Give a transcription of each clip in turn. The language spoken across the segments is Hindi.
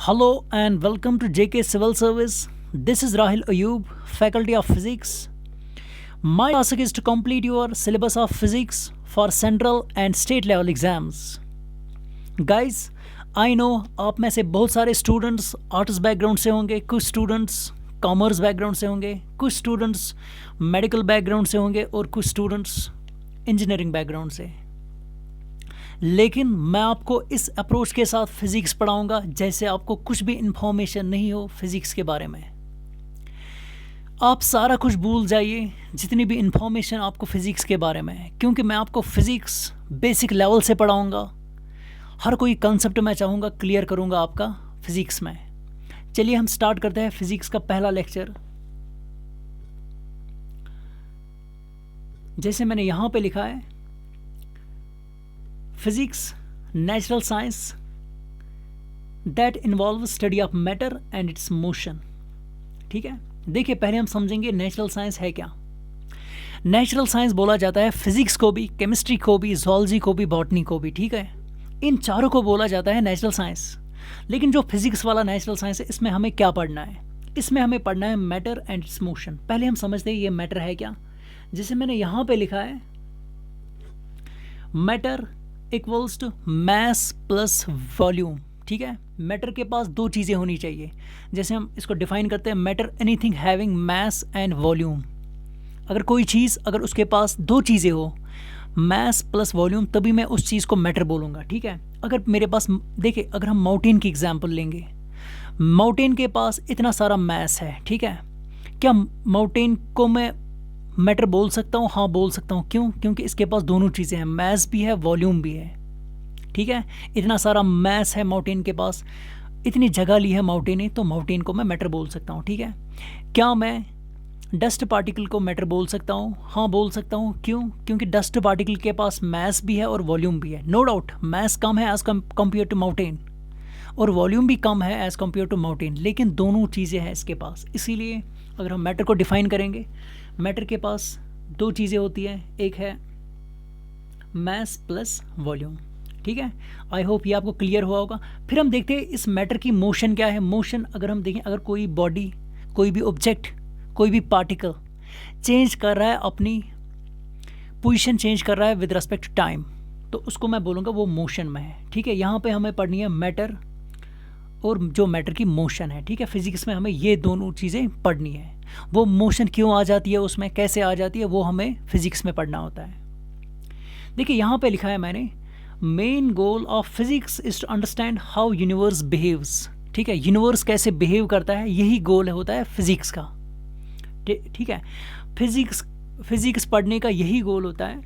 Hello and welcome to JK Civil Service. This is Rahil Ayub, Faculty of Physics. My task is to complete your syllabus of physics for central and state level exams. Guys, I know आप में से बहुत सारे स्टूडेंट्स आर्ट्स बैकग्राउंड से होंगे, कुछ स्टूडेंट्स कॉमर्स बैकग्राउंड से होंगे, कुछ स्टूडेंट्स मेडिकल बैकग्राउंड से होंगे और कुछ स्टूडेंट्स इंजीनियरिंग बैकग्राउंड से। लेकिन मैं आपको इस अप्रोच के साथ फिज़िक्स पढ़ाऊंगा जैसे आपको कुछ भी इन्फॉर्मेशन नहीं हो फिज़िक्स के बारे में। आप सारा कुछ भूल जाइए जितनी भी इन्फॉर्मेशन आपको फ़िज़िक्स के बारे में है, क्योंकि मैं आपको फ़िज़िक्स बेसिक लेवल से पढ़ाऊंगा। हर कोई कंसेप्ट मैं चाहूँगा क्लियर करूँगा आपका फ़िज़िक्स में। चलिए हम स्टार्ट करते हैं फ़िज़िक्स का पहला लेक्चर। जैसे मैंने यहाँ पे लिखा है, Physics, natural science that involves study of matter and its motion। ठीक है, देखिए पहले हम समझेंगे नेचुरल साइंस है क्या। नेचुरल साइंस बोला जाता है फिजिक्स को भी, केमिस्ट्री को भी, zoology को भी, बॉटनी को भी। ठीक है, इन चारों को बोला जाता है नेचुरल साइंस। लेकिन जो फिजिक्स वाला नेचुरल साइंस है, इसमें हमें क्या पढ़ना है? इसमें हमें पढ़ना है मैटर एंड इट्स मोशन। पहले हम समझते हैं ये मैटर है क्या। जैसे मैंने यहाँ पे लिखा है, matter equals to mass plus volume. ठीक है, मैटर के पास दो चीज़ें होनी चाहिए। जैसे हम इसको डिफाइन करते हैं, matter anything having mass and volume. अगर कोई चीज़, अगर उसके पास दो चीज़ें हो, मैस प्लस वॉल्यूम, तभी मैं उस चीज़ को मैटर बोलूँगा। ठीक है, अगर मेरे पास, देखिए अगर हम माउंटेन की एग्जांपल लेंगे, माउंटेन के पास इतना सारा मैस है। ठीक है, क्या माउंटेन को मैं मैटर बोल सकता हूँ? हाँ बोल सकता हूँ। क्यों? क्योंकि इसके पास दोनों चीज़ें हैं, मैस भी है, वॉल्यूम भी है। ठीक है, इतना सारा मैस है माउंटेन के पास, इतनी जगह ली है माउंटेन ने, तो माउंटेन को मैं मैटर बोल सकता हूँ। ठीक है, क्या मैं डस्ट पार्टिकल को मैटर बोल सकता हूँ? हाँ बोल सकता हूँ। क्यों? क्योंकि डस्ट पार्टिकल के पास मैस भी है और वॉल्यूम भी है। नो डाउट मैस कम है एज़ कम्पेयर टू माउंटेन, और वॉल्यूम भी कम है एज़ कम्पेयर टू माउंटेन, लेकिन दोनों चीज़ें हैं इसके पास। इसीलिए अगर हम मैटर को डिफाइन करेंगे, मैटर के पास दो चीज़ें होती हैं, एक है मैस प्लस वॉल्यूम। ठीक है, आई होप ये आपको क्लियर हुआ होगा। फिर हम देखते हैं इस मैटर की मोशन क्या है। मोशन अगर हम देखें, अगर कोई बॉडी, कोई भी ऑब्जेक्ट, कोई भी पार्टिकल चेंज कर रहा है, अपनी पोजीशन चेंज कर रहा है विद रिस्पेक्ट टू टाइम, तो उसको मैं बोलूँगा वो मोशन में है। ठीक है, यहाँ पे हमें पढ़नी है मैटर और जो मैटर की मोशन है। ठीक है, फिजिक्स में हमें ये दोनों चीज़ें पढ़नी है। वो मोशन क्यों आ जाती है, उसमें कैसे आ जाती है, वो हमें फिजिक्स में पढ़ना होता है। देखिए यहाँ पे लिखा है मैंने, main goal of physics is to understand how universe behaves. ठीक है, यूनिवर्स कैसे बिहेव करता है, यही गोल होता है फिजिक्स का। ठीक है, फिजिक्स पढ़ने का यही गोल होता है,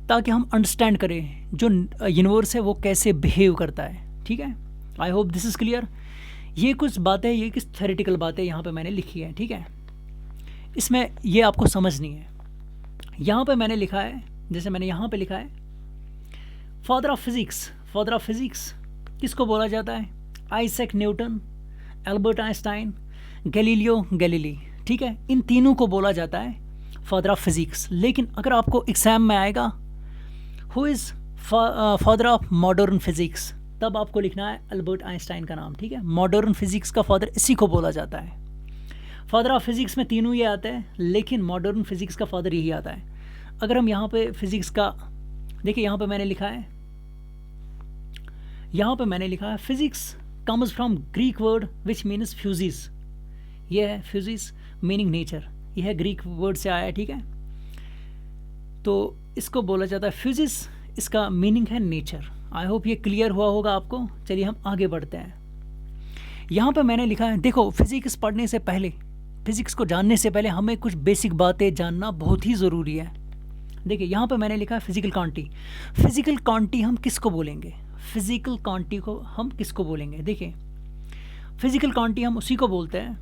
ताकि हम अंडरस्टैंड करें जो यूनिवर्स है वो कैसे बिहेव करता है। ठीक है, आई होप दिस इज़ क्लियर। ये कुछ बातें, ये कुछ थ्योरेटिकल बातें यहाँ पे मैंने लिखी है। ठीक है, इसमें ये आपको समझनी है। यहाँ पे मैंने लिखा है, जैसे मैंने यहाँ पे लिखा है, father of physics. Father of physics किसको बोला जाता है? Isaac Newton, Albert Einstein, Galileo Galilei. ठीक है, इन तीनों को बोला जाता है फादर ऑफ फिजिक्स। लेकिन अगर आपको एग्जाम में आएगा who is father of modern physics, तब आपको लिखना है अल्बर्ट आइंस्टाइन का नाम। ठीक है, मॉडर्न फिजिक्स का फादर इसी को बोला जाता है। फादर ऑफ फिजिक्स में तीनों ये आते हैं, लेकिन मॉडर्न फिजिक्स का फादर यही आता है। अगर हम यहाँ पे फिजिक्स का देखिए, यहाँ पे मैंने लिखा है, यहाँ पे मैंने लिखा है physics comes from Greek word which means fuses. ये है फ्यूजिस मीनिंग नेचर, ये है ग्रीक वर्ड से आया है। ठीक है, तो इसको बोला जाता है फ्यूजिस, इसका मीनिंग है नेचर। आई होप ये क्लियर हुआ होगा आपको। चलिए हम आगे बढ़ते हैं। यहाँ पे मैंने लिखा है, देखो फिजिक्स पढ़ने से पहले, फिजिक्स को जानने से पहले हमें कुछ बेसिक बातें जानना बहुत ही ज़रूरी है। देखिए यहाँ पे मैंने लिखा है फिजिकल क्वांटिटी। फिजिकल क्वांटिटी हम किसको बोलेंगे? फिजिकल क्वांटिटी को हम किसको बोलेंगे? देखिए फिजिकल क्वांटिटी हम उसी को बोलते हैं,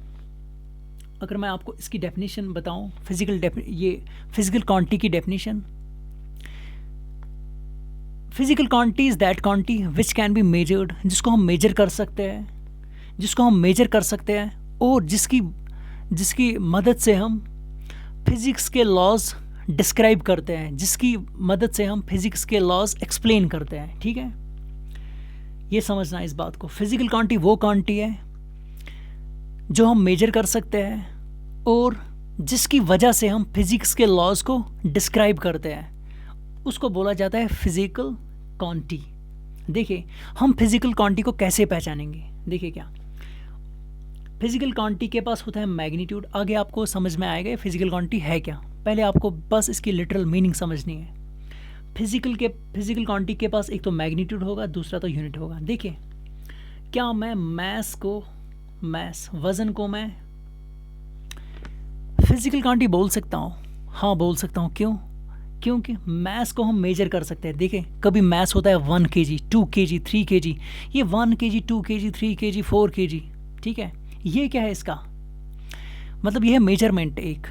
अगर मैं आपको इसकी डेफिनेशन बताऊँ, ये फिजिकल क्वांटिटी की definition, physical quantity is that quantity which can be measured, जिसको हम मेजर कर सकते हैं, और जिसकी मदद से हम फिज़िक्स के लॉज डिस्क्राइब करते हैं, जिसकी मदद से हम फिज़िक्स के लॉज एक्सप्लेन करते हैं। ठीक है, ये समझना है इस बात को। फिजिकल क्वांटिटी वो क्वांटिटी है जो हम मेजर कर सकते हैं और जिसकी वजह से हम फिजिक्स के लॉज को डिस्क्राइब करते हैं, उसको बोला जाता है फिजिकल क्वांटिटी। देखिए हम फिजिकल क्वांटिटी को कैसे पहचानेंगे। देखिए क्या फिजिकल क्वांटिटी के पास होता है मैग्नीट्यूड। आगे आपको समझ में आएगा फिजिकल क्वांटिटी है क्या, पहले आपको बस इसकी लिटरल मीनिंग समझनी है। फिजिकल क्वांटिटी के पास एक तो मैग्नीट्यूड होगा, दूसरा तो यूनिट होगा। देखिए क्या मैं वज़न को मैं फिजिकल क्वांटिटी बोल सकता हूँ? हाँ बोल सकता हूँ। क्यों? क्योंकि मैस को हम मेजर कर सकते हैं। देखिए कभी मैस होता है 1 kg, 2 kg, 3 kg। ये 1 kg, 2 kg, 3 kg, 4 kg, ठीक है। ये क्या है इसका मतलब, ये है मेजरमेंट एक,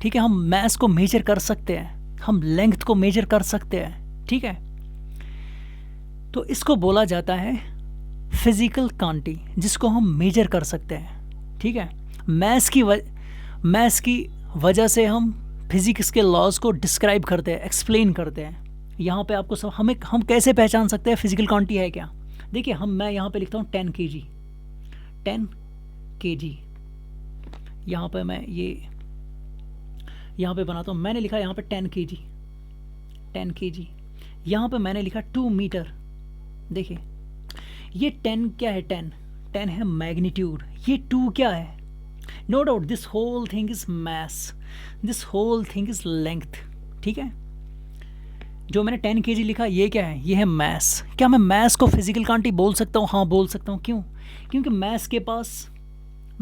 ठीक है। हम मैस को मेजर कर सकते हैं, हम लेंथ को मेजर कर सकते हैं, ठीक है। तो इसको बोला जाता है फिजिकल क्वांटिटी, जिसको हम मेजर कर सकते हैं, ठीक है। मैस की वजह से हम फिजिक्स के लॉज को डिस्क्राइब करते हैं, एक्सप्लेन करते हैं। यहाँ पे आपको सब हम कैसे पहचान सकते हैं फिजिकल क्वांटिटी है क्या। देखिए मैं यहाँ पे लिखता हूँ 10 kg, 10 kg। यहाँ पे मैं यहाँ पे बनाता हूँ, मैंने लिखा यहाँ पे 10 kg, 10 kg। यहाँ पे मैंने लिखा 2 मीटर। देखिए ये 10 क्या है, 10 है मैग्नीट्यूड, ये 2 क्या है। No doubt this whole thing is mass, this whole thing is length, ठीक है। जो मैंने 10 kg लिखा ये क्या है, ये है मैस। क्या मैं मैस को फिजिकल क्वांटिटी बोल सकता हूँ? हाँ बोल सकता हूँ। क्यों? क्योंकि मैस के पास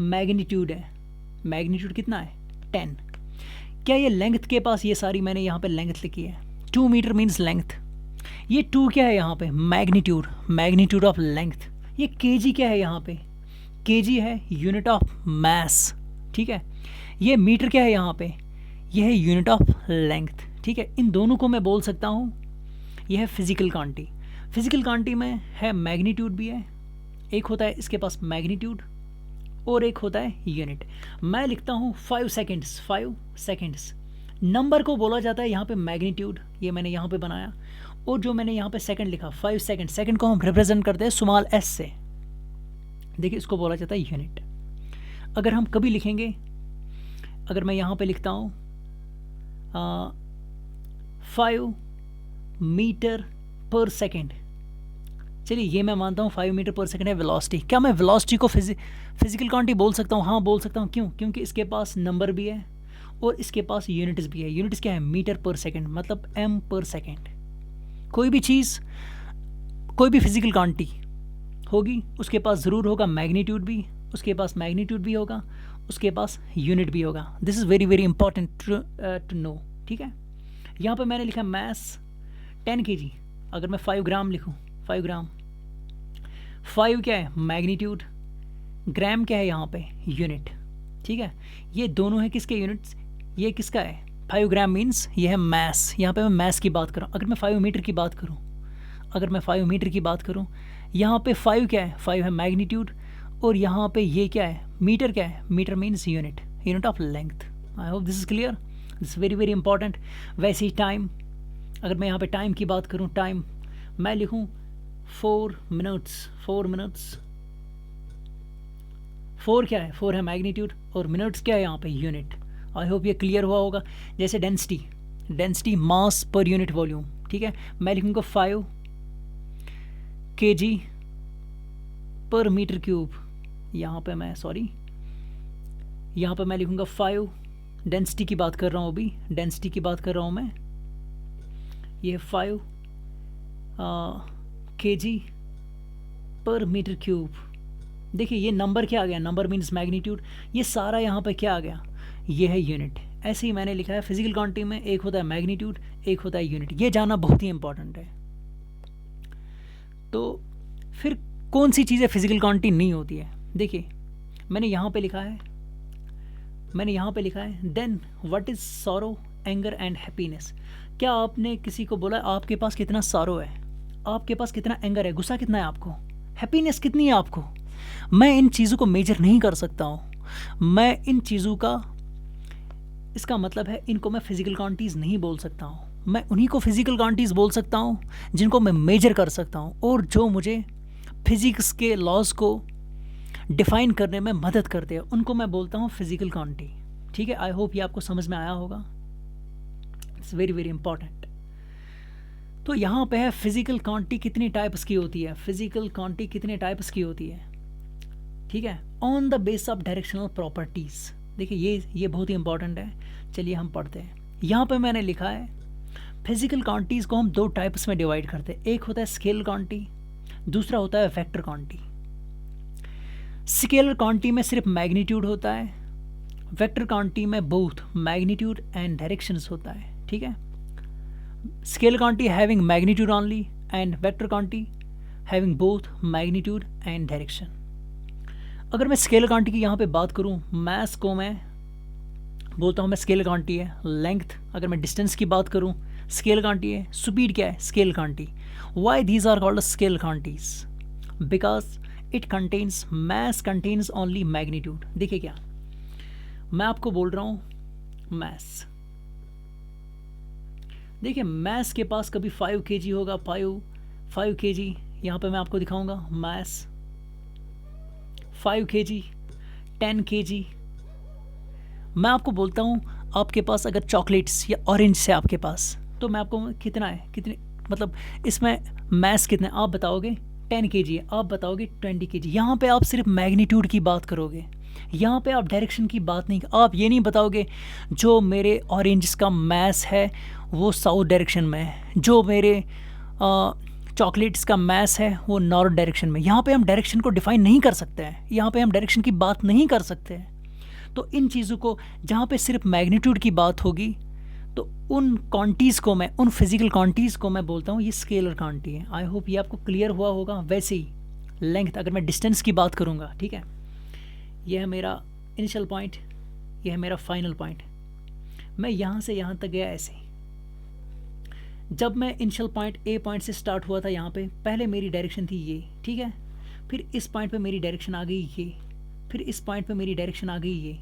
मैग्नीट्यूड है। मैग्नीट्यूड कितना है? 10। क्या ये लेंथ के पास, ये सारी मैंने यहाँ पे लेंथ लिखी है, 2 मीटर मीन्स लेंथ। ये 2 क्या है यहाँ पे? Magnitude of length. ये kg क्या है यहाँ पे? kg है यूनिट ऑफ मैस, ठीक है। ये मीटर क्या है यहाँ पे? ये है यूनिट ऑफ लेंथ, ठीक है। इन दोनों को मैं बोल सकता हूँ यह है फिजिकल क्वांटिटी। फिजिकल क्वांटिटी में है मैग्नीट्यूड भी है, एक होता है इसके पास मैग्नीट्यूड और एक होता है यूनिट। मैं लिखता हूँ 5 सेकेंड्स। नंबर को बोला जाता है यहाँ पे मैग्नीट्यूड, ये मैंने यहाँ पे बनाया। और जो मैंने यहाँ पे सेकंड लिखा 5 सेकंड, सेकंड को हम रिप्रेजेंट करते हैं स्मॉल s से। देखिए इसको बोला जाता है यूनिट। अगर हम कभी लिखेंगे, अगर मैं यहाँ पे लिखता हूँ 5 मीटर पर सेकेंड, चलिए ये मैं मानता हूँ 5 मीटर पर सेकेंड है वेलोसिटी। क्या मैं वेलोसिटी को फिजिकल क्वांटिटी बोल सकता हूँ? हाँ बोल सकता हूँ। क्यों? क्योंकि इसके पास नंबर भी है और इसके पास यूनिट्स भी है। यूनिट्स क्या है? मीटर पर सेकेंड, मतलब m पर सेकेंड। कोई भी चीज़, कोई भी फिजिकल क्वांटिटी होगी उसके पास ज़रूर होगा मैग्नीट्यूड भी, उसके पास मैग्नीट्यूड भी होगा, उसके पास यूनिट भी होगा। This is very very important to know, ठीक है। यहाँ पे मैंने लिखा मैस 10 kg। अगर मैं 5 ग्राम लिखूँ, 5 ग्राम, 5 क्या है? मैग्नीट्यूड, ग्राम क्या है यहाँ पे? यूनिट, ठीक है। ये दोनों है किसके यूनिट्स? ये किसका है? 5 ग्राम मीन्स ये है मैस। यहाँ पे मैं मैस की बात करूँ। अगर मैं 5 मीटर की बात करूँ, यहाँ पे 5 क्या है? 5 है मैग्नीट्यूड और यहाँ पे ये क्या है? मीटर क्या है? Metre means unit of length. I hope this is clear, this is very very important. वैसे ही टाइम, अगर मैं यहाँ पे टाइम की बात करूँ, टाइम मैं लिखूँ 4 मिनट्स। 4 क्या है? 4 है मैग्नीट्यूड और मिनट्स क्या है यहाँ पे? यूनिट। आई होप ये क्लियर हुआ होगा। जैसे density mass per unit volume, ठीक है। मैं लिखूँगा 5 kg पर मीटर क्यूब। यहाँ पे मैं लिखूँगा 5, डेंसिटी की बात कर रहा हूँ अभी, डेंसिटी की बात कर रहा हूँ मैं। ये 5 kg पर मीटर क्यूब। देखिए ये नंबर क्या आ गया? Number means magnitude. ये सारा यहाँ पे क्या आ गया? ये है यूनिट। ऐसे ही मैंने लिखा है फिजिकल क्वांटिटी में एक होता है मैग्नीट्यूड, एक होता है यूनिट। ये जानना बहुत ही इंपॉर्टेंट है। तो फिर कौन सी चीज़ें फिजिकल क्वांटिटी नहीं होती है? देखिए मैंने यहाँ पे लिखा है then what is sorrow, anger and happiness. क्या आपने किसी को बोला आपके पास कितना सॉरो है, आपके पास कितना एंगर है, गुस्सा कितना है आपको, हैप्पीनेस कितनी है आपको? मैं इन चीज़ों को मेजर नहीं कर सकता हूँ। मैं इन चीज़ों का, इसका मतलब है इनको मैं फिजिकल क्वांटिटीज़ नहीं बोल सकता हूँ। मैं उन्हीं को फिजिकल क्वांटिटीज़ बोल सकता हूँ जिनको मैं मेजर कर सकता हूँ और जो मुझे फिजिक्स के लॉज को डिफाइन करने में मदद करते हैं, उनको मैं बोलता हूँ फिजिकल क्वांटिटी। ठीक है, आई होप ये आपको समझ में आया होगा। It's very very important. तो यहाँ पे है फिजिकल क्वांटिटी कितनी टाइप्स की होती है, फिजिकल क्वांटिटी कितने टाइप्स की होती है। ठीक है, on the base of directional properties. देखिए ये बहुत ही इंपॉर्टेंट है, चलिए हम पढ़ते हैं। यहाँ पे मैंने लिखा है फिजिकल क्वांटिटीज़ को हम दो टाइप्स में डिवाइड करते हैं, एक होता है स्केलर क्वांटिटी, दूसरा होता है वेक्टर क्वांटिटी। स्केलर क्वांटिटी में सिर्फ मैग्नीट्यूड होता है, वेक्टर क्वांटिटी में बोथ मैग्नीट्यूड एंड डायरेक्शंस होता है। ठीक है, scalar quantity having magnitude only and vector quantity having both magnitude and direction. अगर मैं स्केलर क्वांटिटी की यहाँ पे बात करूँ, मास को मैं बोलता हूँ मैं स्केलर क्वांटिटी है। लेंथ, अगर मैं डिस्टेंस की बात करूँ, स्केलर क्वांटिटी है। स्पीड क्या है, scalar quantity. Why these are called scalar quantities? Because it contains, mass contains only magnitude. देखिए क्या मैं आपको बोल रहा हूँ, मास, देखिए मास के पास कभी 5 kg होगा, 5 kg। यहाँ पे मैं आपको दिखाऊंगा मास 5 kg, 10 kg। मैं आपको बोलता हूँ आपके पास अगर चॉकलेट्स या ऑरेंज है आपके पास, तो मैं आपको कितना है, कितने मतलब इसमें मास कितना है आप बताओगे, 10 kg है, आप बताओगे 20 kg। यहाँ पे आप सिर्फ मैग्नीट्यूड की बात करोगे, यहाँ पे आप डायरेक्शन की बात नहीं, आप ये नहीं बताओगे जो मेरे ऑरेंज का मास है वो साउथ डायरेक्शन में है, जो मेरे चॉकलेट्स का मास है वो नॉर्थ डायरेक्शन में। यहाँ पे हम डायरेक्शन को डिफाइन नहीं कर सकते हैं, यहाँ पे हम डायरेक्शन की बात नहीं कर सकते हैं। तो इन चीज़ों को, जहाँ पे सिर्फ मैग्नीट्यूड की बात होगी, तो उन क्वांटिटीज़ को मैं, उन फिजिकल क्वांटिटीज़ को मैं बोलता हूँ ये स्केलर क्वांटिटी है। आई होप ये आपको क्लियर हुआ होगा। वैसे ही लेंथ, अगर मैं डिस्टेंस की बात करूँगा, ठीक है, यह है मेरा इनिशियल पॉइंट, यह है मेरा फाइनल पॉइंट। मैं यहाँ से यहाँ तक गया ऐसे ही। जब मैं इनिशियल पॉइंट ए पॉइंट से स्टार्ट हुआ था, यहाँ पे पहले मेरी डायरेक्शन थी ये, ठीक है, फिर इस पॉइंट पे मेरी डायरेक्शन आ गई ये, फिर इस पॉइंट पे मेरी डायरेक्शन आ गई ये,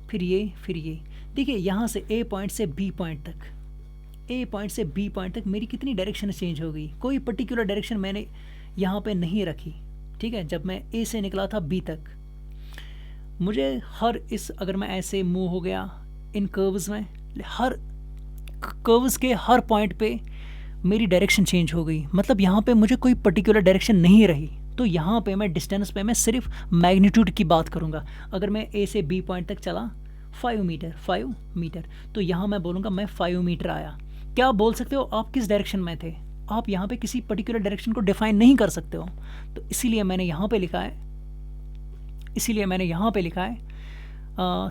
फिर ये, फिर ये। देखिए यहाँ से ए पॉइंट से बी पॉइंट तक, ए पॉइंट से बी पॉइंट तक मेरी कितनी डायरेक्शन चेंज हो गई। कोई पर्टिकुलर डायरेक्शन मैंने यहाँ पे नहीं रखी, ठीक है। जब मैं ए से निकला था बी तक, मुझे हर इस, अगर मैं ऐसे मूव हो गया इन कर्व्स में, हर कर्व्स के हर पॉइंट पे मेरी डायरेक्शन चेंज हो गई। मतलब यहाँ पे मुझे कोई पर्टिकुलर डायरेक्शन नहीं रही। तो यहाँ पे मैं डिस्टेंस पे मैं सिर्फ मैग्नीट्यूड की बात करूँगा। अगर मैं ए से बी पॉइंट तक चला 5 मीटर, 5 मीटर, तो यहाँ मैं बोलूँगा मैं 5 मीटर आया। क्या आप बोल सकते हो आप किस डायरेक्शन में थे? आप यहाँ पे किसी पर्टिकुलर डायरेक्शन को डिफाइन नहीं कर सकते हो। तो इसीलिए मैंने यहाँ पे लिखा है,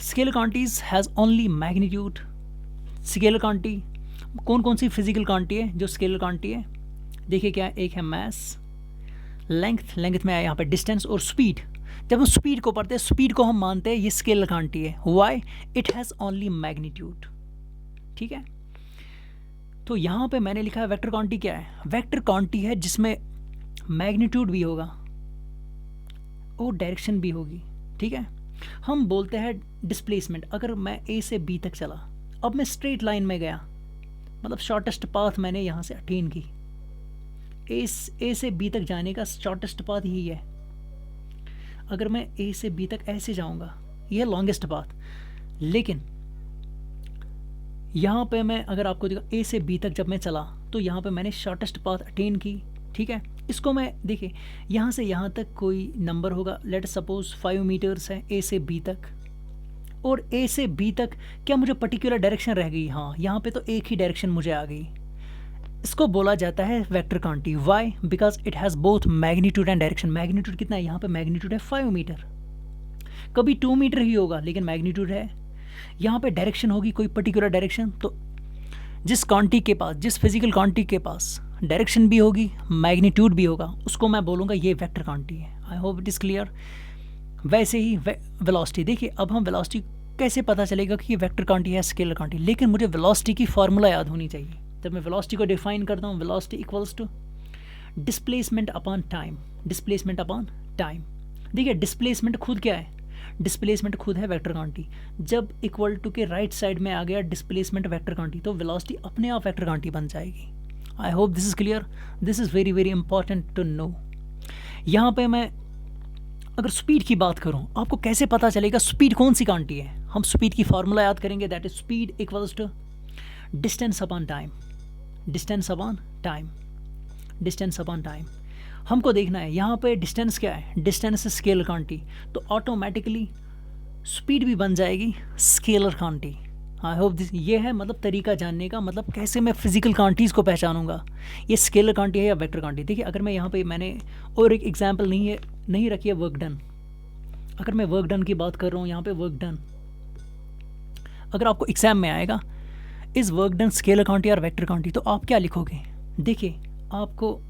scalar quantities has only magnitude. Scalar quantity कौन कौन सी फिजिकल क्वांटिटी है जो स्केलर क्वांटिटी है? देखिए क्या है, एक है मास, लेंथ में है यहाँ पे डिस्टेंस, और स्पीड। जब हम स्पीड को पढ़ते हैं, स्पीड को हम मानते हैं ये स्केलर क्वांटिटी है। Why? It has only magnitude, ठीक है। तो यहाँ पे मैंने लिखा है वेक्टर क्वांटिटी क्या है? वेक्टर क्वांटिटी है जिसमें मैग्नीट्यूड भी होगा और डायरेक्शन भी होगी, ठीक है। हम बोलते हैं डिस्प्लेसमेंट। अगर मैं ए से बी तक चला, अब मैं स्ट्रेट लाइन में गया, मतलब शॉर्टेस्ट पाथ मैंने यहाँ से अटेन की। ए से बी तक जाने का शॉर्टेस्ट पाथ यही है। अगर मैं ए से बी तक ऐसे जाऊँगा, यह लॉन्गेस्ट पाथ। लेकिन यहाँ पे मैं अगर आपको दिखा, ए से बी तक जब मैं चला तो यहाँ पे मैंने शॉर्टेस्ट पाथ अटेन की, ठीक है। इसको मैं, देखिए यहाँ से यहाँ तक कोई नंबर होगा, लेट सपोज 5 मीटर्स है ए से बी तक, और ए से बी तक क्या मुझे पर्टिकुलर डायरेक्शन रह गई? हाँ, यहाँ पे तो एक ही डायरेक्शन मुझे आ गई। इसको बोला जाता है vector quantity. Why? Because it has both magnitude and direction. Magnitude कितना है? यहाँ पे मैग्नीट्यूड है 5 मीटर, कभी 2 मीटर ही होगा लेकिन मैग्नीट्यूड है। यहाँ पे डायरेक्शन होगी कोई पर्टिकुलर डायरेक्शन। तो जिस क्वांटिटी के पास, जिस फिजिकल क्वांटिटी के पास डायरेक्शन भी होगी, मैग्नीट्यूड भी होगा, उसको मैं बोलूँगा ये वेक्टर क्वांटिटी है। I hope it is clear. वैसे ही वेलोसिटी, देखिए अब हम वेलोसिटी कैसे पता चलेगा कि ये वेक्टर क्वांटिटी है स्केलर क्वांटिटी? लेकिन मुझे वेलोसिटी की फार्मूला याद होनी चाहिए। जब मैं वेलोसिटी को डिफाइन करता हूँ, velocity equals to displacement upon time. Displacement upon time. देखिए डिस्प्लेसमेंट खुद क्या है? डिस्प्लेसमेंट खुद है वेक्टर क्वांटिटी। जब इक्वल टू के राइट साइड में आ गया डिस्प्लेसमेंट वेक्टर क्वांटिटी, तो वेलोसिटी अपने आप वेक्टर क्वांटिटी बन जाएगी। I hope this is clear. This is very very important to know. यहाँ पे मैं अगर स्पीड की बात करूँ, आपको कैसे पता चलेगा स्पीड कौन सी क्वांटिटी है? हम स्पीड की फार्मूला याद करेंगे, that is speed equals to distance upon time, distance upon time, distance upon time. हमको देखना है यहाँ पे डिस्टेंस क्या है, डिस्टेंस है स्केलर क्वांटिटी, तो ऑटोमेटिकली स्पीड भी बन जाएगी scalar quantity. I hope this, ये है मतलब तरीका जानने का, मतलब कैसे मैं फिजिकल क्वांटिटीज़ को पहचानूंगा, ये स्केलर क्वांटिटी है या वेक्टर क्वांटिटी। देखिए अगर मैं यहाँ पे मैंने और एक एग्जांपल नहीं रखी है, वर्क डन। अगर मैं वर्क डन की बात कर रहा हूँ, यहाँ पे वर्क डन, अगर आपको एग्जाम में आएगा इस वर्क डन स्केलर क्वांटिटी और वेक्टर क्वांटिटी, तो आप क्या लिखोगे? देखिए आपको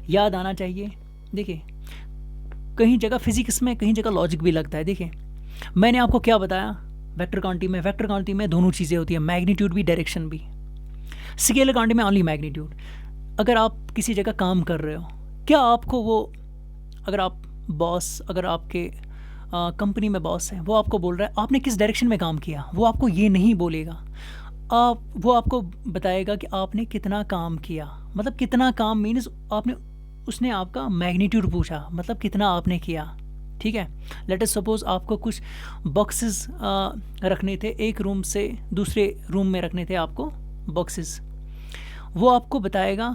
याद आना चाहिए। देखिए कहीं जगह फिजिक्स में, कहीं जगह लॉजिक भी लगता है। देखिए मैंने आपको क्या बताया, वेक्टर क्वांटिटी में दोनों चीज़ें होती हैं, मैग्नीट्यूड भी, डायरेक्शन भी। स्केलर क्वांटिटी में ओनली मैग्नीट्यूड। अगर आप किसी जगह काम कर रहे हो, क्या आपको वो, अगर आप बॉस, अगर आपके कंपनी में बॉस है, वो आपको बोल रहा है आपने किस डायरेक्शन में काम किया, वो आपको ये नहीं बोलेगा, वो आपको बताएगा कि आपने कितना काम किया। मतलब कितना काम मीन्स आपने, उसने आपका मैग्नीट्यूड पूछा, मतलब कितना आपने किया। ठीक है, लेट अस सपोज आपको कुछ बॉक्सेस रखने थे, एक रूम से दूसरे रूम में रखने थे आपको बॉक्सेस, वो आपको बताएगा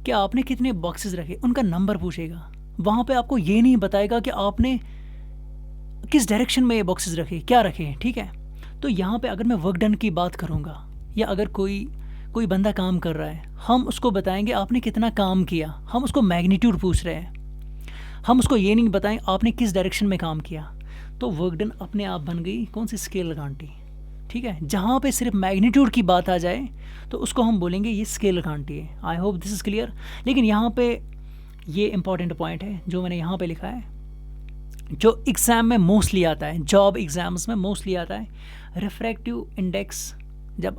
कि आपने कितने बॉक्सेस रखे, उनका नंबर पूछेगा। वहाँ पे आपको ये नहीं बताएगा कि आपने किस डायरेक्शन में ये बॉक्सेस रखे, क्या रखे। ठीक है, तो यहाँ पे अगर मैं वर्क डन की बात करूँगा, या अगर कोई बंदा काम कर रहा है, हम उसको बताएंगे आपने कितना काम किया, हम उसको मैग्नीट्यूड पूछ रहे हैं, हम उसको ये नहीं बताएं आपने किस डायरेक्शन में काम किया। तो वर्क डन अपने आप बन गई कौन सी, स्केलर क्वांटिटी। ठीक है, जहाँ पे सिर्फ मैग्नीट्यूड की बात आ जाए तो उसको हम बोलेंगे ये स्केलर क्वांटिटी है। आई होप दिस इज़ क्लियर। लेकिन यहाँ पे ये इंपॉर्टेंट पॉइंट है जो मैंने यहाँ पे लिखा है, जो एग्ज़ाम में मोस्टली आता है, जॉब एग्ज़ाम्स में मोस्टली आता है, रिफ्रैक्टिव इंडेक्स। जब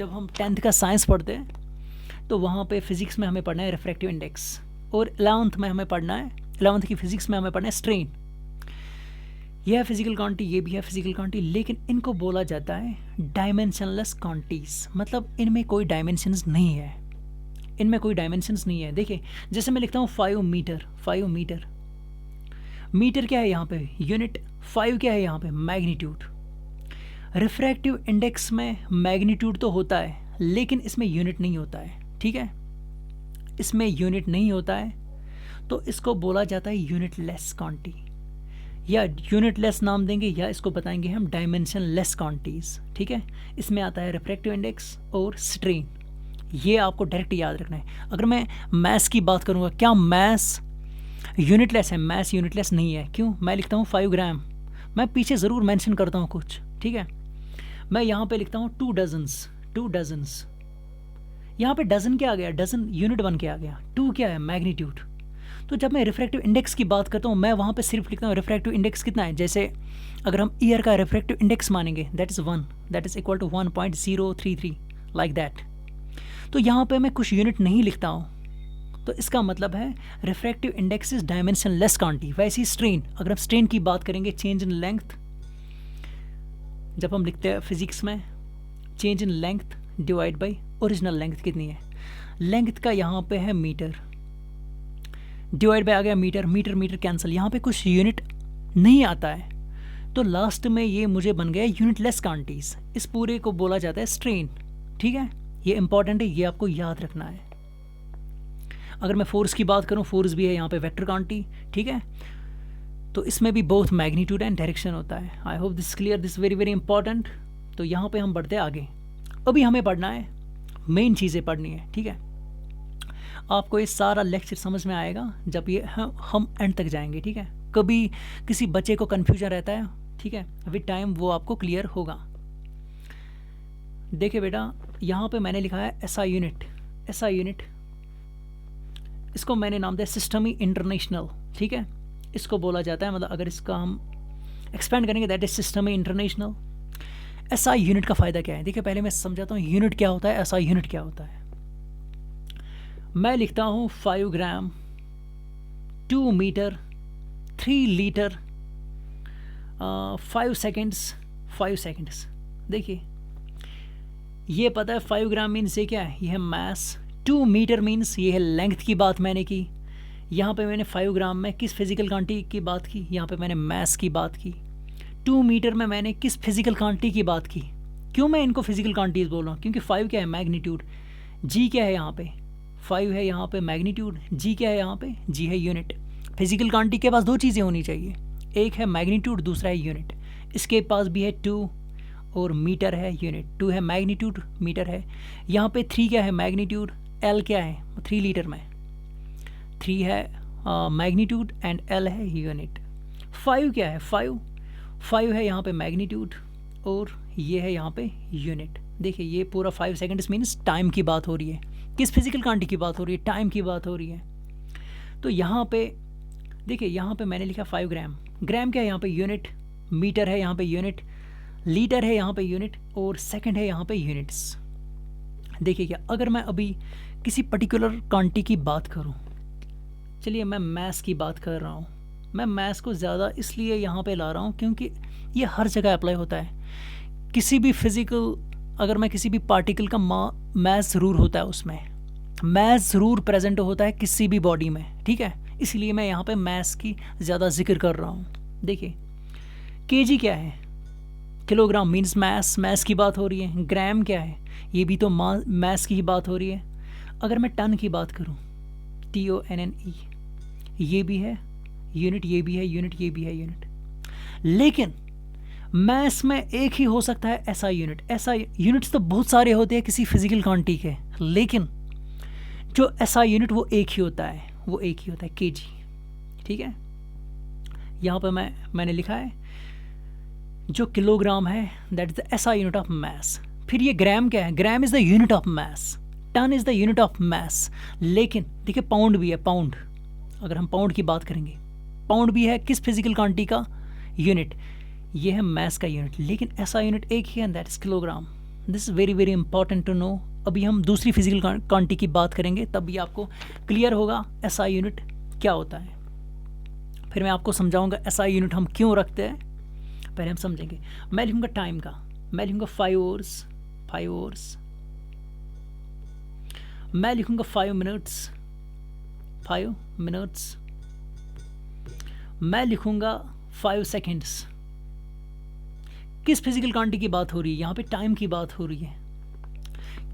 हम 10th का साइंस पढ़ते हैं तो वहाँ पे फिज़िक्स में हमें पढ़ना है रिफ्रैक्टिव इंडेक्स, और 11th में हमें पढ़ना है, 11th की फिज़िक्स में हमें पढ़ना है स्ट्रेन। यह है फिजिकल क्वांटिटी, ये भी है फिजिकल क्वांटिटी, लेकिन इनको बोला जाता है डायमेंशनलेस क्वांटिटीज़। मतलब इनमें कोई डायमेंशंस नहीं है, इनमें कोई डायमेंशंस नहीं है। देखिए जैसे मैं लिखता हूँ 5 मीटर, 5 मीटर, मीटर क्या है यहाँ पे, यूनिट, 5 क्या है यहाँ पे, मैग्नीट्यूड। रिफ्रैक्टिव इंडेक्स में मैग्नीट्यूड तो होता है, लेकिन इसमें यूनिट नहीं होता है। ठीक है, इसमें यूनिट नहीं होता है, तो इसको बोला जाता है यूनिटलेस क्वांटिटी, या यूनिटलेस नाम देंगे, या इसको बताएंगे हम डायमेंशनलेस क्वांटिटीज़। ठीक है, इसमें आता है रिफ्रैक्टिव इंडेक्स और स्ट्रेन। ये आपको डायरेक्ट याद रखना है। अगर मैं मैथ्स की बात करूँगा, क्या मैथ्स यूनिटलेस है? मैथ्स यूनिटलेस नहीं है। क्यों? मैं लिखता हूँ 5 ग्राम, मैं पीछे ज़रूर मेंशन करता हूँ कुछ। ठीक है, मैं यहाँ पे लिखता हूँ 2 डजन्स, 2 डजन्स। यहाँ पे डजन क्या आ गया, डजन यूनिट बन के आ गया। 2 क्या है, मैग्नीट्यूड। तो जब मैं रिफ्रैक्टिव इंडेक्स की बात करता हूँ, मैं वहाँ पे सिर्फ लिखता हूँ रिफ्रैक्टिव इंडेक्स कितना है। जैसे अगर हम ईयर का रिफ्रैक्टिव इंडेक्स मानेंगे, that is 1, that is equal to 1.033, like that. तो यहाँ पे मैं कुछ यूनिट नहीं लिखता हूँ, तो इसका मतलब है refractive index is dimensionless quantity. वैसे ही स्ट्रेन, अगर हम स्ट्रेन की बात करेंगे, चेंज इन लेंथ, जब हम लिखते हैं फिजिक्स में change in length divide by original length कितनी है, लेंथ का यहाँ पे है मीटर, डिवाइड बाय आ गया मीटर, मीटर मीटर कैंसिल, यहाँ पे कुछ यूनिट नहीं आता है, तो लास्ट में ये मुझे बन गया यूनिटलेस क्वांटिटीज। इस पूरे को बोला जाता है स्ट्रेन। ठीक है, ये इंपॉर्टेंट है, ये आपको याद रखना है। अगर मैं फोर्स की बात करूँ, फोर्स भी है यहाँ पे वेक्टर क्वांटिटी। ठीक है, तो इसमें भी बोथ मैग्नीट्यूड एंड डायरेक्शन होता है। आई hope this clear, this very very important. तो यहाँ पे हम बढ़ते हैं आगे। अभी हमें पढ़ना है, मेन चीज़ें पढ़नी है। ठीक है, आपको ये सारा लेक्चर समझ में आएगा जब ये हम एंड तक जाएंगे। ठीक है, कभी किसी बच्चे को कन्फ्यूजन रहता है, ठीक है, विद टाइम वो आपको क्लियर होगा। देखिए बेटा, यहाँ पे मैंने लिखा है एसआई यूनिट, एसआई यूनिट, इसको मैंने नाम दिया सिस्टम इंटरनेशनल। ठीक है, इसको बोला जाता है, मतलब अगर इसका हम एक्सपेंड करेंगे that is system international. SI unit का फ़ायदा क्या है? देखिए पहले मैं समझाता हूँ यूनिट क्या होता है, एसआई यूनिट क्या होता है। मैं लिखता हूँ 5 ग्राम, 2 मीटर, 3 लीटर, 5 सेकेंड्स, 5 सेकेंड्स। देखिए ये पता है 5 ग्राम मीन्स ये क्या है, ये है मास। 2 मीटर मीन्स ये है लेंथ की बात मैंने की, यहाँ पे मैंने 5 ग्राम में किस फिजिकल क्वांटिटी की बात की, यहाँ पे मैंने मास की बात की। 2 मीटर में मैंने किस फिजिकल क्वांटिटी की बात की। क्यों मैं इनको फिजिकल क्वांटिटीज बोल रहा हूँ, क्योंकि 5 क्या है मैग्नीट्यूड, जी क्या है यहाँ पे 5 है, यहाँ पे मैग्नीट्यूड, जी क्या है यहाँ पे, जी है यूनिट। फिजिकल क्वांटिटी के पास दो चीज़ें होनी चाहिए, एक है मैग्नीट्यूड, दूसरा है यूनिट। इसके पास भी है 2 और मीटर है यूनिट। 2 है मैग्नीट्यूड, मीटर है। यहाँ पे 3 क्या है मैग्नीट्यूड, एल क्या है 3 लीटर में, 3 है मैग्नीट्यूड एंड एल है यूनिट। 5 क्या है 5 है यहाँ पे मैग्नीट्यूड और ये है यहाँ पे यूनिट। देखिए ये पूरा 5 सेकेंड्स मीन्स टाइम की बात हो रही है, किस फिजिकल क्वांटिटी की बात हो रही है, टाइम की बात हो रही है। तो यहाँ पे देखिए यहाँ पे मैंने लिखा 5 ग्राम, ग्राम क्या है यहाँ पे यूनिट, मीटर है यहाँ पे यूनिट, लीटर है यहाँ पे यूनिट और सेकंड है यहाँ पे यूनिट्स। देखिए क्या अगर मैं अभी किसी पर्टिकुलर क्वांटिटी की बात करूँ, चलिए मैं मैथ्स की बात कर रहा हूँ। मैं मैथ्स को ज़्यादा इसलिए यहाँ पे ला रहा हूँ क्योंकि ये हर जगह अप्लाई होता है। किसी भी फिज़िकल, अगर मैं किसी भी पार्टिकल का मैथ्स ज़रूर होता है, उसमें मैथ्स ज़रूर प्रेजेंट होता है किसी भी बॉडी में, ठीक है। इसलिए मैं यहाँ पे मैथ्स की ज़्यादा जिक्र कर रहा हूँ। देखिए केजी क्या है, किलोग्राम मीन्स मैथ्स की बात हो रही है। ग्राम क्या है, ये भी तो मैथ्स की ही बात हो रही है। अगर मैं टन की बात करूँ, TONNE, ये भी है यूनिट, ये भी है यूनिट, ये भी है यूनिट। लेकिन मैथ्स में एक ही हो सकता है ऐसा यूनिट। ऐसा यूनिट्स तो बहुत सारे होते हैं किसी फिजिकल क्वांटिटी के, लेकिन जो ऐसा यूनिट वो एक ही होता है, वो एक ही होता है केजी, ठीक है। यहाँ पर मैंने लिखा है जो किलोग्राम है that is the SI unit of mass. फिर ये ग्राम क्या है, gram is the unit of mass, ton is the unit of mass. लेकिन देखिए पाउंड भी है, पाउंड, अगर हम पाउंड की बात करेंगे, पाउंड भी है किस फिजिकल क्वांटिटी का यूनिट, ये है मास का यूनिट। लेकिन ऐसा यूनिट एक ही है that is kilogram. This is very very important to know. अभी हम दूसरी फिजिकल क्वांटिटी की बात करेंगे तब भी आपको क्लियर होगा ऐसा यूनिट क्या होता है। फिर मैं आपको समझाऊंगा ऐसा यूनिट हम क्यों रखते हैं, पहले हम समझेंगे। मैं लिखूंगा टाइम का, मैं लिखूंगा 5 आवर्स, मैं लिखूंगा 5 मिनट्स, मैं लिखूंगा 5 सेकेंड्स। किस फिजिकल क्वांटिटी की बात हो रही है, यहाँ पे टाइम की बात हो रही है।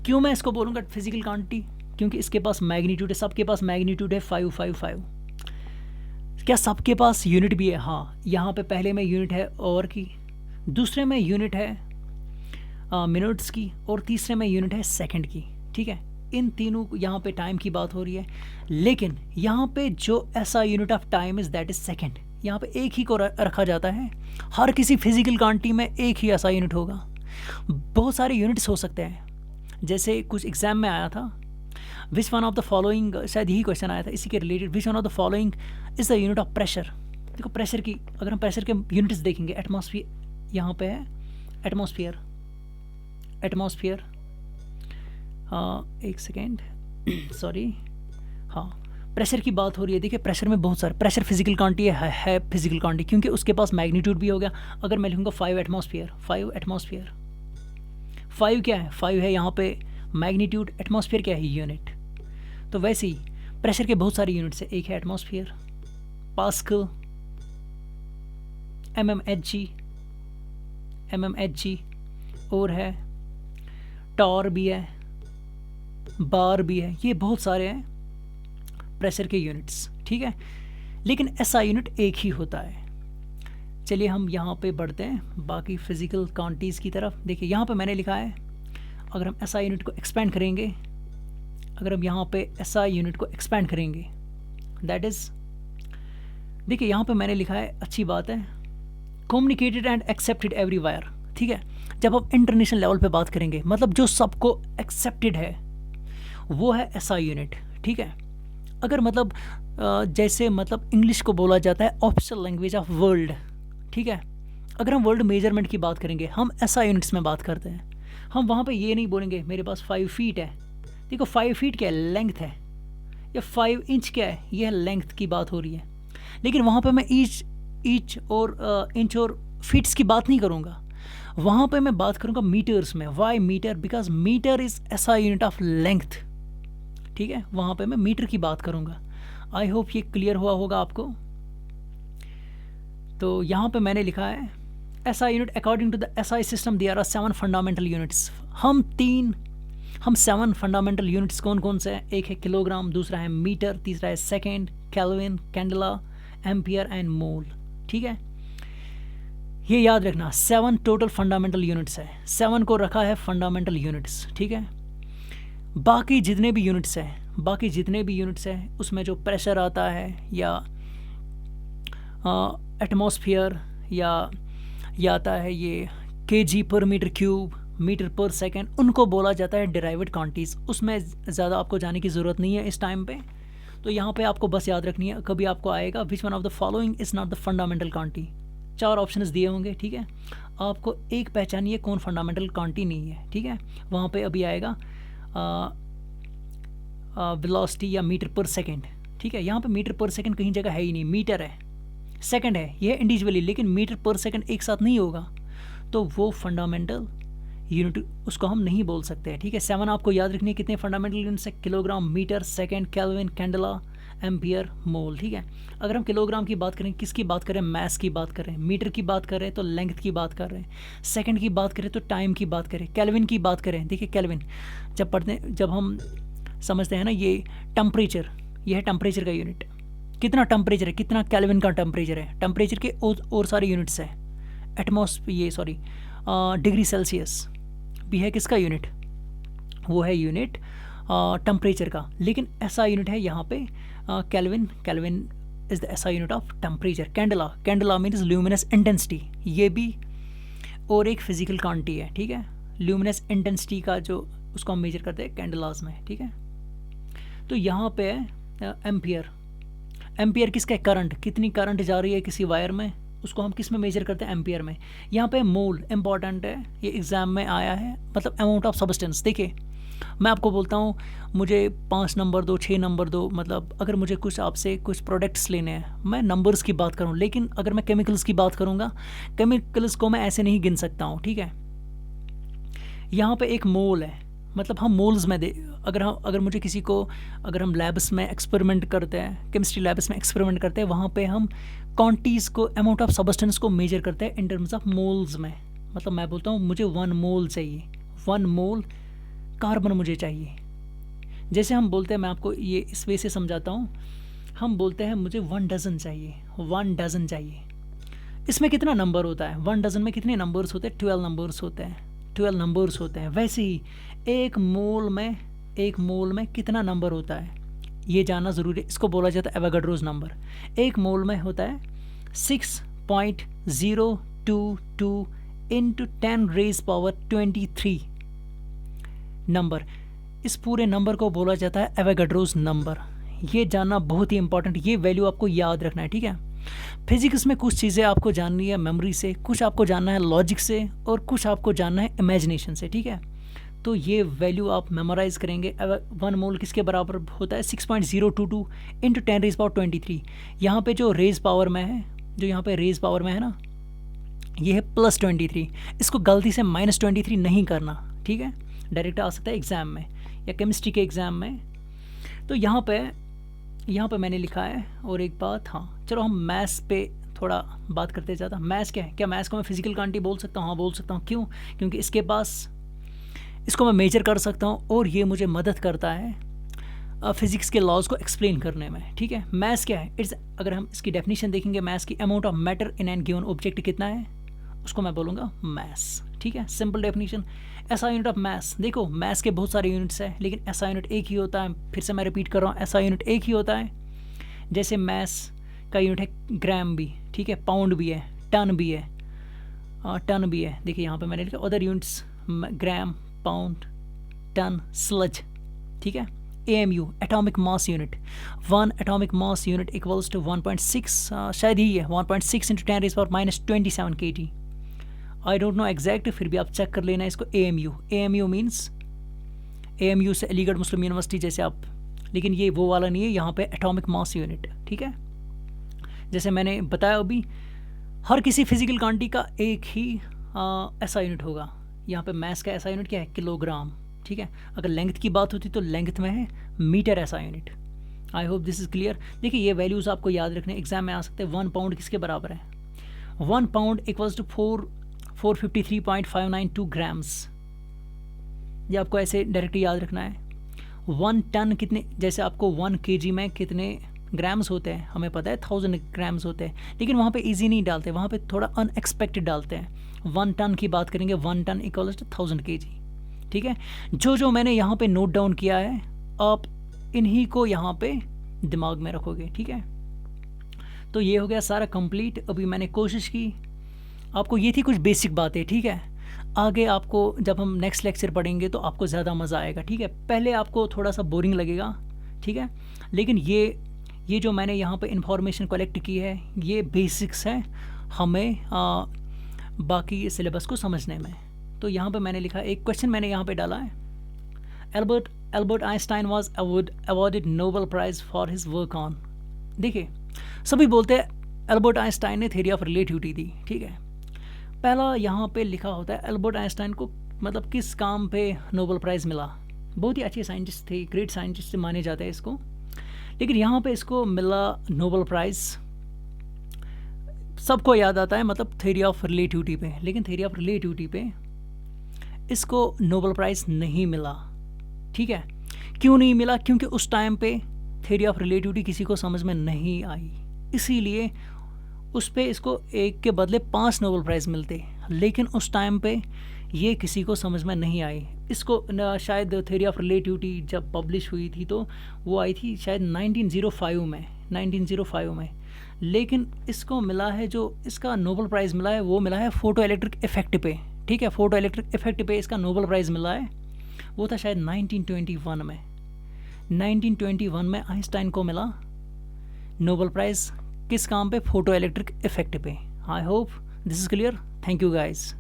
क्यों मैं इसको बोलूँगा फिजिकल क्वांटिटी, क्योंकि इसके पास मैग्नीट्यूड है, सबके पास मैग्नीट्यूड है 5. क्या सबके पास यूनिट भी है, हाँ। यहाँ पे पहले में यूनिट है आवर की, दूसरे में यूनिट है मिनट्स की और तीसरे में यूनिट है सेकंड की, ठीक है। इन तीनों यहाँ पे टाइम की बात हो रही है। लेकिन यहाँ पे जो ऐसा unit of time is that is second. यहाँ पे एक ही को रखा जाता है, हर किसी फिजिकल क्वांटिटी में एक ही ऐसा यूनिट होगा। बहुत सारे यूनिट्स हो सकते हैं, जैसे कुछ एग्जाम में आया था which one of the following, शायद यही क्वेश्चन आया था इसी के related, which one of the following is the unit of pressure. देखो प्रेशर की, अगर हम प्रेशर के यूनिट्स देखेंगे, एटमॉस्फेयर, यहाँ पे है एटमॉस्फेयर, एक सेकेंड सॉरी, हाँ, प्रेशर की बात हो रही है। देखिए प्रेशर में बहुत सारे, प्रेशर फिजिकल क्वांटिटी है फिजिकल क्वांटिटी, क्योंकि उसके पास मैग्नीट्यूड भी हो गया। अगर मैं लिखूँगा 5 एटमॉस्फेयर, 5 क्या है, 5 है यहाँ पे मैग्नीट्यूड, एटमॉस्फेयर क्या है यूनिट। तो वैसे ही प्रेशर के बहुत सारे यूनिट्स है, एक है एटमॉस्फेयर, पास्कल, mmHg और है टॉर भी है, बार भी है, ये बहुत सारे हैं प्रेशर के यूनिट्स, ठीक है। लेकिन ऐसा यूनिट एक ही होता है। चलिए हम यहाँ पे बढ़ते हैं बाकी फिजिकल क्वांटिटीज़ की तरफ। देखिए यहाँ पे मैंने लिखा है, अगर हम ऐसा यूनिट को एक्सपेंड करेंगे, अगर हम यहाँ पे ऐसा यूनिट को एक्सपेंड करेंगे दैट इज़, देखिए यहाँ पे मैंने लिखा है, अच्छी बात है, कम्युनिकेटेड एंड एक्सेप्टेड एवरीवेयर, ठीक है। जब हम इंटरनेशनल लेवल पे बात करेंगे, मतलब जो सबको एक्सेप्टेड है वो है ऐसा यूनिट, ठीक है। अगर मतलब जैसे मतलब इंग्लिश को बोला जाता है ऑफिशियल लैंग्वेज ऑफ वर्ल्ड, ठीक है। अगर हम वर्ल्ड मेजरमेंट की बात करेंगे, हम ऐसा यूनिट्स में बात करते हैं। हम वहाँ पे ये नहीं बोलेंगे मेरे पास 5 फीट है। देखो 5 फीट क्या है, लेंथ है, या 5 इंच क्या है, ये लेंथ की बात हो रही है। लेकिन वहाँ पे मैं इंच और इंच और फीट्स की बात नहीं करूँगा, वहाँ पे मैं बात करूँगा मीटर्स में। Why metre, because metre is SI unit of length, ठीक है। वहाँ पे मैं मीटर की बात करूँगा। आई होप ये क्लियर हुआ होगा आपको। तो यहाँ पे मैंने लिखा है SI unit, according to the SI system there are 7 fundamental units. हम 7 फंडामेंटल यूनिट्स कौन कौन से हैं? एक है किलोग्राम, दूसरा है मीटर, तीसरा है second, kelvin, candela, ampere and मोल। ठीक है, ये याद रखना 7 टोटल फंडामेंटल यूनिट्स है, 7 को रखा है फंडामेंटल यूनिट्स। ठीक है, बाकी जितने भी यूनिट्स हैं उसमें जो प्रेशर आता है या एटमॉस्फेयर या आता है ये kg पर मीटर क्यूब, मीटर पर सेकेंड, उनको बोला जाता है डिराइव्ड क्वांटिटीज़। उसमें ज़्यादा आपको जाने की ज़रूरत नहीं है इस टाइम पे। तो यहाँ पे आपको बस याद रखनी है, कभी आपको आएगा which one of the following is not the fundamental quantity, 4 options दिए होंगे। ठीक है, आपको एक पहचानिए कौन फंडामेंटल क्वांटिटी नहीं है। ठीक है, वहाँ पे अभी आएगा वेलोसिटी या मीटर पर सेकेंड। ठीक है, यहाँ पे मीटर पर सेकेंड कहीं जगह है ही नहीं, मीटर है, सेकेंड है, ये इंडिविजुअली, लेकिन मीटर पर सेकेंड एक साथ नहीं होगा, तो वो फंडामेंटल यूनिट उसको हम नहीं बोल सकते हैं। ठीक है, 7 आपको याद रखनी है कितने फंडामेंटल यूनिट्स है, kilogram, metre, second, kelvin, candela, ampere, mole. ठीक है, अगर हम किलोग्राम की बात करें, किसकी बात करें? मैस की बात करें। मीटर की बात करें तो लेंथ की बात कर रहे हैं। सेकंड की बात करें तो टाइम की बात करें। केल्विन की बात करें, देखिए केल्विन जब हम समझते हैं ना, ये टेम्परेचर, ये है टेम्परेचर का यूनिट। कितना टेम्परेचर है, कितना केल्विन का टेम्परेचर है। टेम्परेचर के और सारे यूनिट्स हैं, डिग्री सेल्सियस भी है किसका यूनिट, वो है यूनिट टेम्परेचर का, लेकिन ऐसा यूनिट है यहाँ पे kelvin is the SI unit of temperature. Candela means luminous intensity, ये भी और एक फिजिकल क्वांटिटी है। ठीक है, ल्यूमिनस इंटेंसिटी का जो उसको हम मेजर करते हैं कैंडलास में। ठीक है, तो यहाँ पे है एम्पियर किसका है? करंट, कितनी करंट जा रही है किसी वायर में, उसको हम किस में मेजर करते हैं? एम्पियर में। यहाँ पे मोल इंपॉर्टेंट है, ये एग्जाम में आया है, मतलब अमाउंट ऑफ सब्सटेंस। देखिए मैं आपको बोलता हूँ मुझे 5 नंबर दो, 6 नंबर दो, मतलब अगर मुझे कुछ आपसे कुछ प्रोडक्ट्स लेने हैं, मैं नंबर्स की बात करूँ, लेकिन अगर मैं केमिकल्स की बात करूँगा, केमिकल्स को मैं ऐसे नहीं गिन सकता हूँ। ठीक है, यहाँ पे एक मोल है, मतलब हम मोल्स में अगर मुझे किसी को, अगर हम लैब्स में एक्सपेरिमेंट करते हैं, केमिस्ट्री लैब्स में एक्सपेरिमेंट करते हैं, वहाँ पे हम क्वांटिटीज़ को, अमाउंट ऑफ सब्सटेंस को मेजर करते हैं इन टर्म्स ऑफ मोल्स में। मतलब मैं बोलता हूँ मुझे 1 मोल चाहिए, 1 मोल कार्बन मुझे चाहिए। जैसे हम बोलते हैं, मैं आपको ये इस वे से समझाता हूँ, हम बोलते हैं मुझे 1 डज़न चाहिए, 1 डज़न चाहिए। इसमें कितना नंबर होता है? 1 डज़न में कितने नंबर्स होते हैं? 12 नंबर्स होते हैं, 12 नंबर्स होते हैं। वैसे ही एक मोल में कितना नंबर होता है ये जानना ज़रूरी है। इसको बोला जाता है एवोगाड्रोस नंबर। एक मोल में होता है 6.022 इंटू 10⁻23 नंबर। इस पूरे नंबर को बोला जाता है एवोगाड्रोस नंबर। ये जानना बहुत ही इंपॉर्टेंट, ये वैल्यू आपको याद रखना है। ठीक है, फिजिक्स में कुछ चीज़ें आपको जाननी है मेमोरी से, कुछ आपको जानना है लॉजिक से, और कुछ आपको जानना है इमेजिनेशन से। ठीक है, तो ये वैल्यू आप मेमोराइज करेंगे। 1 मोल किसके बराबर होता है? 6.022 इंटू 10⁻23। यहाँ पे जो रेज पावर में है, जो यहाँ पे रेज पावर में है ना, ये है +23। इसको गलती से -23 नहीं करना। ठीक है, डायरेक्ट आ सकता है एग्ज़ाम में या केमिस्ट्री के एग्ज़ाम में। तो यहाँ पे मैंने लिखा है। और एक बात, हाँ चलो हम मैथ्स पे थोड़ा बात करते ज़्यादा। मैथ्स क्या है? क्या मैथ्स को मैं फिजिकल क्वांटिटी बोल सकता हूँ? हाँ बोल सकता हूँ। क्यों? क्योंकि इसके पास, इसको मैं मेजर कर सकता हूँ और ये मुझे मदद करता है फिज़िक्स के लॉज को एक्सप्लेन करने में। ठीक है, मैथ्स क्या है? अगर हम इसकी डेफिनेशन देखेंगे मैथ्स की, amount of matter in an given object कितना है, उसको मैं बोलूँगा मैथ्स। ठीक है, सिंपल डेफिनेशन। ऐसा यूनिट ऑफ मैथ्स, देखो मैथ्स के बहुत सारे यूनिट्स हैं, लेकिन ऐसा यूनिट एक ही होता है। फिर से मैं रिपीट कर रहा हूँ, ऐसा यूनिट एक ही होता है। जैसे मैथ्स का यूनिट है ग्राम भी, ठीक है, पाउंड भी है, टन भी है, देखिए यहाँ पे मैंने लिखा other units, gram, pound, ton, slug. ठीक है, AMU atomic mass unit, 1 atomic mass unit equals to 1.6, शायद ही है 1.6 into 10⁻27 kg। I don't know exact, फिर भी आप चेक कर लेना इसको। AMU मीन्स, AMU से अलीगढ़ मुस्लिम यूनिवर्सिटी जैसे आप, लेकिन ये वो वाला नहीं है, यहाँ पे एटॉमिक मास यूनिट। ठीक है, जैसे मैंने बताया अभी, हर किसी फिजिकल क्वांटिटी का एक ही ऐसा यूनिट होगा। यहाँ पे मैथ्स का ऐसा यूनिट क्या है? किलोग्राम। ठीक है, अगर लेंथ की बात होती तो लेंथ में है मीटर ऐसा unit. I hope this is clear. देखिए ये वैल्यूज़ आपको याद रखने एग्जाम में आ सकते हैं। 1 पाउंड किसके बराबर है? 1 पाउंड इक्वल्स टू 453.592 ग्राम्स। ये आपको ऐसे डायरेक्ट याद रखना है। 1 टन कितने, जैसे आपको 1 kg में कितने ग्राम्स होते हैं हमें पता है 1000 ग्राम्स होते हैं, लेकिन वहाँ पे इजी नहीं डालते, वहाँ पे थोड़ा अनएक्सपेक्टेड डालते हैं। 1 टन की बात करेंगे, 1 टन इक्वल्स टू 1000 kg। ठीक है, जो मैंने यहाँ पे नोट डाउन किया है आप इन्हीं को यहाँ पे दिमाग में रखोगे। ठीक है, तो ये हो गया सारा कंप्लीट। अभी मैंने कोशिश की आपको, ये थी कुछ बेसिक बातें। ठीक है, आगे आपको जब हम नेक्स्ट लेक्चर पढ़ेंगे तो आपको ज़्यादा मज़ा आएगा। ठीक है, पहले आपको थोड़ा सा बोरिंग लगेगा। ठीक है, लेकिन ये जो मैंने यहाँ पे इंफॉर्मेशन कलेक्ट की है ये बेसिक्स है हमें बाकी सिलेबस को समझने में। तो यहाँ पे मैंने लिखा, एक क्वेश्चन मैंने यहाँ पे डाला है, Albert Einstein was awarded Nobel prize for his work on. देखिए सभी बोलते हैं एल्बर्ट आइंस्टाइन ने थ्योरी ऑफ रिलेटिविटी दी। ठीक है, पहला यहाँ पे लिखा होता है एल्बर्ट आइंस्टाइन को मतलब किस काम पे नोबेल प्राइज़ मिला। बहुत ही अच्छे साइंटिस्ट थे, ग्रेट साइंटिस्ट माने जाते हैं इसको, लेकिन यहाँ पे इसको मिला नोबेल प्राइज़। सबको याद आता है मतलब थ्योरी ऑफ रिलेटिविटी पे, लेकिन थ्योरी ऑफ रिलेटिविटी पे इसको नोबेल प्राइज़ नहीं मिला। ठीक है, क्यों नहीं मिला? क्योंकि उस टाइम पे थ्योरी ऑफ रिलेटिविटी किसी को समझ में नहीं आई, इसीलिए उस पे इसको एक के बदले 5 नोबेल प्राइज़ मिलते, लेकिन उस टाइम पे ये किसी को समझ में नहीं आई। इसको शायद थ्योरी ऑफ रिलेटिविटी जब पब्लिश हुई थी तो वो आई थी शायद 1905 में, लेकिन इसको मिला है, जो इसका नोबेल प्राइज़ मिला है वो मिला है फोटो इलेक्ट्रिक इफेक्ट पे। ठीक है, फोटो इलेक्ट्रिक इफेक्ट पे इसका नोबेल प्राइज़ मिला है, वो था शायद 1921 में। 1921 में आइंस्टाइन को मिला नोबेल प्राइज़ किस काम पे? फोटो इलेक्ट्रिक इफेक्ट पे। आई hope this is clear. Thank you guys.